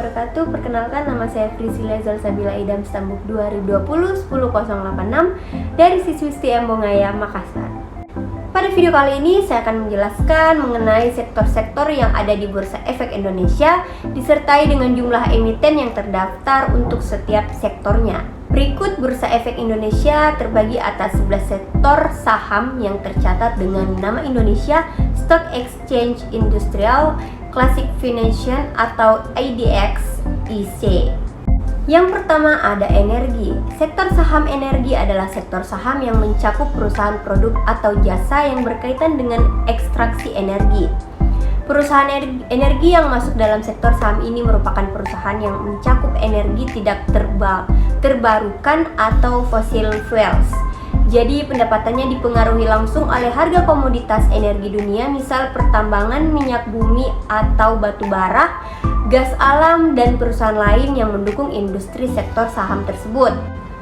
wabarakatuh. Perkenalkan, nama saya Priscilla Zalsabila Idam Stambuk 2020 10086 dari siswi STM Bongaya, Makassar. Pada video kali ini saya akan menjelaskan mengenai sektor-sektor yang ada di Bursa Efek Indonesia disertai dengan jumlah emiten yang terdaftar untuk setiap sektornya. Berikut Bursa Efek Indonesia terbagi atas 11 sektor saham yang tercatat dengan nama Indonesia Stock Exchange Industrial Classic Financial atau IDX IC. Yang pertama ada energi. Sektor saham energi adalah sektor saham yang mencakup perusahaan produk atau jasa yang berkaitan dengan ekstraksi energi. Perusahaan energi yang masuk dalam sektor saham ini merupakan perusahaan yang mencakup energi tidak terbarukan atau fossil fuels. Jadi pendapatannya dipengaruhi langsung oleh harga komoditas energi dunia, misal pertambangan minyak bumi atau batu bara, gas alam, dan perusahaan lain yang mendukung industri sektor saham tersebut.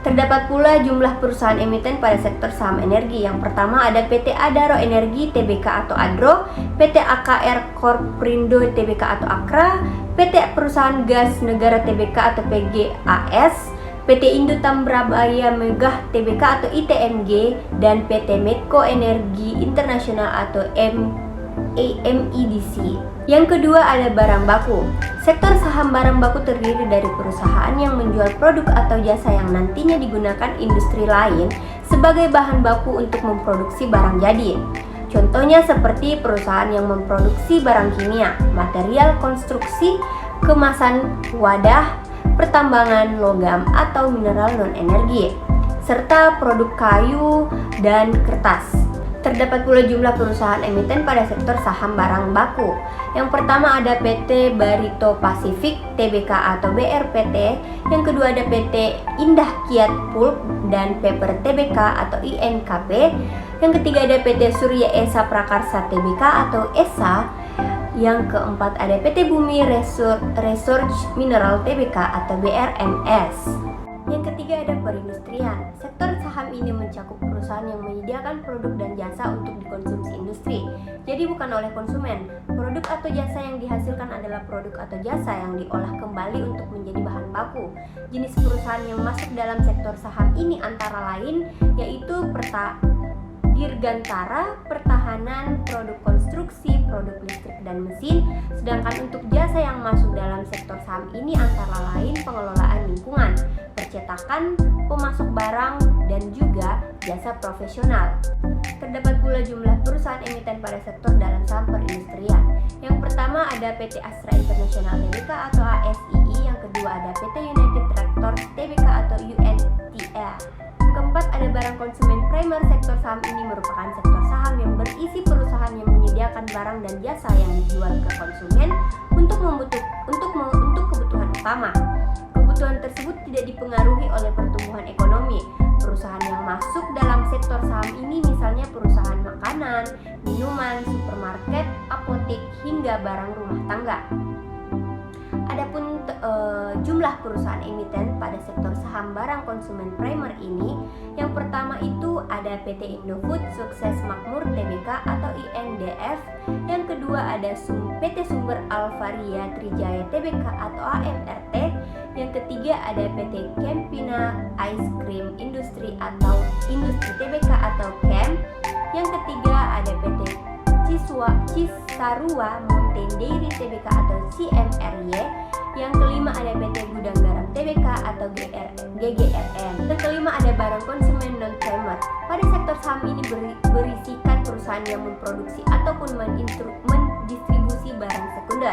Terdapat pula jumlah perusahaan emiten pada sektor saham energi. Yang pertama ada PT Adaro Energi Tbk atau Adro, PT AKR Korprindo Tbk atau Akra, PT Perusahaan Gas Negara Tbk atau PGAS, PT Indo Tambrabaya Megah Tbk atau ITMG, dan PT Medco Energi Internasional atau MEDC. Yang kedua ada barang baku. Sektor saham barang baku terdiri dari perusahaan yang menjual produk atau jasa yang nantinya digunakan industri lain sebagai bahan baku untuk memproduksi barang jadi. Contohnya seperti perusahaan yang memproduksi barang kimia, material konstruksi, kemasan wadah, pertambangan logam atau mineral non-energi, serta produk kayu dan kertas. Terdapat pula jumlah perusahaan emiten pada sektor saham barang baku. Yang pertama ada PT Barito Pacific Tbk atau BRPT. Yang kedua ada PT Indah Kiat Pulp dan Paper Tbk atau INKP. Yang ketiga ada PT Surya Esa Prakarsa Tbk atau ESA. Yang keempat ada PT Bumi Research Mineral Tbk atau BRMS. Yang ketiga ada perindustrian. Sektor saham ini mencakup perusahaan yang menyediakan produk dan jasa untuk dikonsumsi industri. Jadi bukan oleh konsumen. Produk atau jasa yang dihasilkan adalah produk atau jasa yang diolah kembali untuk menjadi bahan baku. Jenis perusahaan yang masuk dalam sektor saham ini antara lain yaitu Dirgantara, pertahanan, produk konstruksi, produk listrik dan mesin. Sedangkan untuk jasa yang masuk dalam sektor saham ini antara lain pengelolaan lingkungan, percetakan, pemasok barang, dan juga jasa profesional. Terdapat pula jumlah perusahaan emiten pada sektor dalam saham perindustrian. Yang pertama ada PT Astra International Tbk atau ASII. Yang kedua ada PT United Tractors Tbk atau UNTR. Keempat ada barang konsumen primer. Sektor saham ini merupakan sektor saham yang berisi perusahaan yang menyediakan barang dan jasa yang dijual ke konsumen untuk kebutuhan utama. Kebutuhan tersebut tidak dipengaruhi oleh pertumbuhan ekonomi. Perusahaan yang masuk dalam sektor saham ini misalnya perusahaan makanan, minuman, supermarket, apotek, hingga barang rumah tangga. Adapun jumlah perusahaan emiten pada sektor saham barang konsumen primer ini, yang pertama itu ada PT Indofood Sukses Makmur Tbk atau INDF. Yang kedua ada PT Sumber Alvaria Trijaya Tbk atau AMRT. Yang ketiga ada PT Campina Ice Cream Industry atau Industri Tbk atau CAM. Yang ketiga ada PT Cisarua Mountain Dairy Tbk atau CMRY. Yang kelima ada PT Gudang Garam Tbk atau GGRN. Yang kelima ada barang konsumen non-primer. Pada sektor saham ini berisikan perusahaan yang memproduksi ataupun mendistribusi barang sekunder.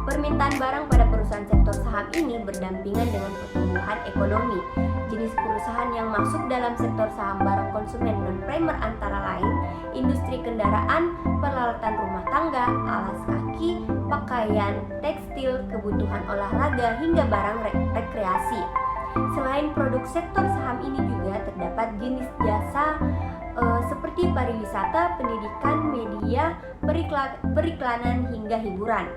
Permintaan barang pada perusahaan sektor saham ini berdampingan dengan pertumbuhan ekonomi. Jenis perusahaan yang masuk dalam sektor saham barang konsumen non-primer antara lain industri kendaraan, peralatan rumah tangga, alas kaki, pakaian, tekstil, kebutuhan olahraga, hingga barang rekreasi. Selain produk sektor saham ini juga terdapat jenis jasa seperti pariwisata, pendidikan, media, periklanan, hingga hiburan.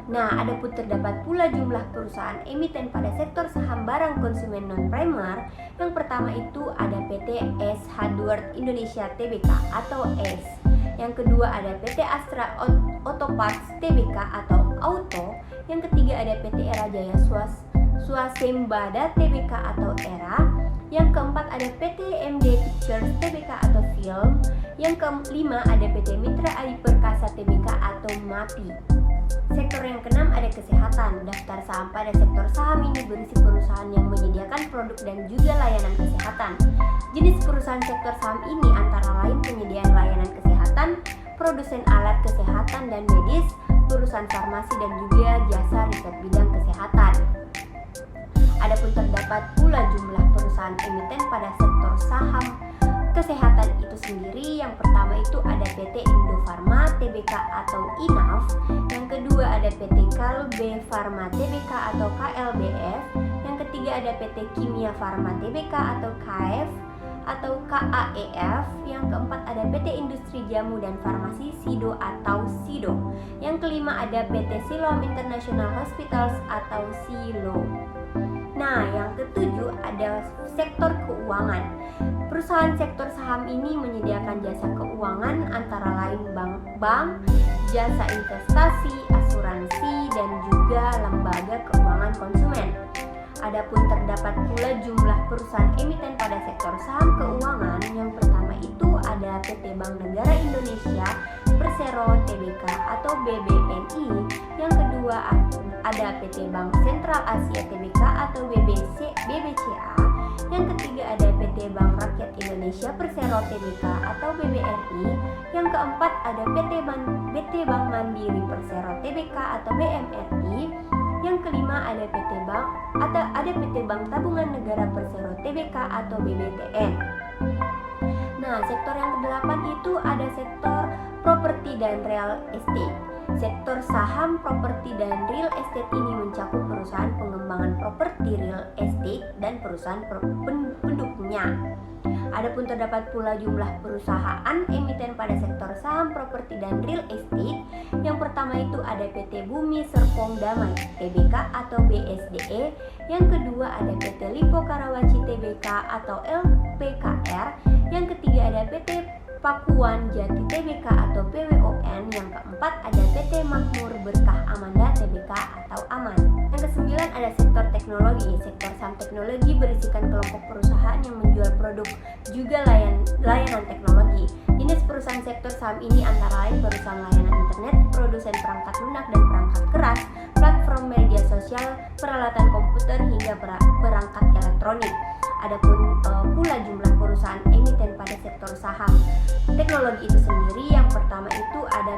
Nah, adapun terdapat pula jumlah perusahaan emiten pada sektor saham barang konsumen non-primer. Yang pertama itu ada PT S Hardware Indonesia Tbk atau S. Yang kedua ada PT Astra Autoparts Tbk atau Auto. Yang ketiga ada PT Era Jaya Swasembada Tbk atau Era. Yang keempat ada PT MD Pictures Tbk atau Film. Yang kelima ada PT Mitra Adi Perkasa Tbk atau MAPI. Sektor yang keenam ada kesehatan. Daftar saham pada sektor saham ini berisi perusahaan yang menyediakan produk dan juga layanan kesehatan. Jenis perusahaan sektor saham ini antara lain penyediaan layanan kesehatan, produsen alat kesehatan dan medis, perusahaan farmasi dan juga jasa riset bidang kesehatan. Adapun terdapat pula jumlah perusahaan emiten pada sektor saham kesehatan itu sendiri. Yang pertama itu ada PT Indofarma Tbk atau INAF. Yang kedua ada PT Kalbe Farma Tbk atau KLBF. Yang ketiga ada PT Kimia Farma Tbk atau KF atau KAEF. Yang keempat ada PT Industri Jamu dan Farmasi Sido atau Sido. Yang kelima ada PT Siloam International Hospitals atau Silo. Nah, yang ketujuh ada sektor keuangan. Perusahaan sektor saham ini menyediakan jasa keuangan antara lain bank, jasa investasi, asuransi, dan juga lembaga keuangan konsumen. Adapun terdapat pula jumlah perusahaan emiten pada sektor saham keuangan. Yang pertama itu ada PT Bank Negara Indonesia Persero Tbk atau BBNI. Yang kedua ada PT Bank Sentral Asia Tbk atau BBCA. Yang ketiga ada PT Bank Rakyat Indonesia Persero Tbk atau BBRI. Yang keempat ada PT Bank Mandiri Persero Tbk atau BMRI. Yang kelima ada PT Bank Tabungan Negara Persero Tbk atau BBTN. Nah, sektor yang kedelapan itu ada sektor properti dan real estate. Sektor saham properti dan real estate ini mencakup perusahaan pengembangan properti real estate dan perusahaan pendukungnya. Adapun terdapat pula jumlah perusahaan emiten pada sektor saham properti dan real estate. Yang pertama itu ada PT Bumi Serpong Damai Tbk atau BSDE. Yang kedua ada PT Lipo Karawaci Tbk atau LPKR. Yang ketiga ada PT Pakuan Jati Tbk atau PWON. Yang keempat ada PT Makmur Berkah Amanda Tbk atau Aman. Yang kesembilan ada sektor teknologi. Sektor saham teknologi berisikan kelompok perusahaan yang menjual produk juga layanan teknologi. Jenis perusahaan sektor saham ini antara lain perusahaan layanan internet, produsen perangkat lunak dan perangkat keras, platform media sosial, peralatan komputer hingga perangkat elektronik. Adapun pula jumlah perusahaan emiten pada sektor saham teknologi itu sendiri. Yang pertama itu ada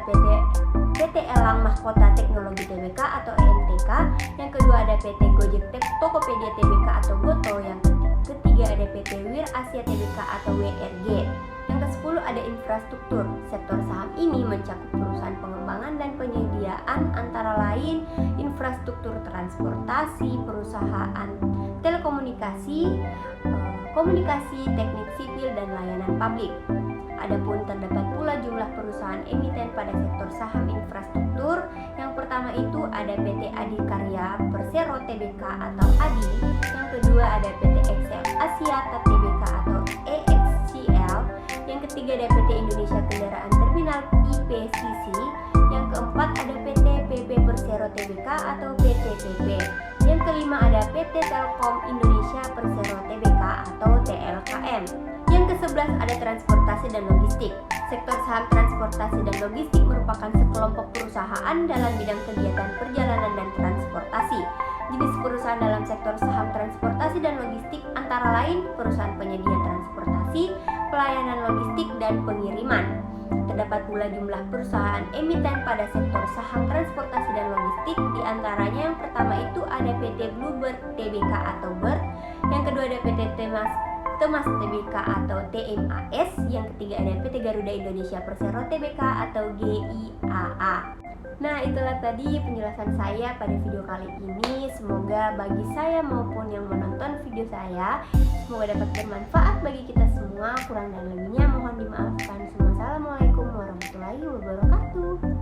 PT Elang Mahkota Teknologi Tbk atau EMTK. Yang kedua ada PT Gojek Tokopedia Tbk atau Goto. Yang ketiga ada PT Wir Asia Tbk atau WRG. Yang ke-10 ada infrastruktur. Sektor saham ini mencakup perusahaan pengembangan dan penyediaan antara lain infrastruktur transportasi, perusahaan telekomunikasi, komunikasi, teknik sipil, dan layanan publik. Adapun terdapat pula jumlah perusahaan emiten pada sektor saham infrastruktur. Yang pertama itu ada PT Adikarya Persero Tbk atau ADI. Yang kedua ada PT Excel Asiata Tbk atau EXCL. Yang ketiga ada PT Indonesia Kendaraan Terminal IPCC. Yang keempat ada PT PP Persero Tbk atau PTPP. Yang kelima ada PT Telkom Indonesia Persero Tbk atau TLKM. Yang ke-11 ada transportasi dan logistik. Sektor saham transportasi dan logistik merupakan sekelompok perusahaan dalam bidang kegiatan perjalanan dan transportasi. Jenis perusahaan dalam sektor saham transportasi dan logistik antara lain perusahaan penyedia transportasi, pelayanan logistik, dan pengiriman. Terdapat pula jumlah perusahaan emiten pada sektor saham transportasi dan logistik. Di antaranya yang pertama itu ada PT Bluebird Tbk atau BIRD. Yang kedua ada PT Temas Tbk atau TMAS. Yang ketiga ada PT Garuda Indonesia Persero Tbk atau GIAA. Nah, itulah tadi penjelasan saya pada video kali ini. Semoga bagi saya maupun yang menonton video saya, semoga dapat bermanfaat bagi kita semua. Kurang dan lebihnya mohon dimaafkan. Assalamualaikum warahmatullahi wabarakatuh.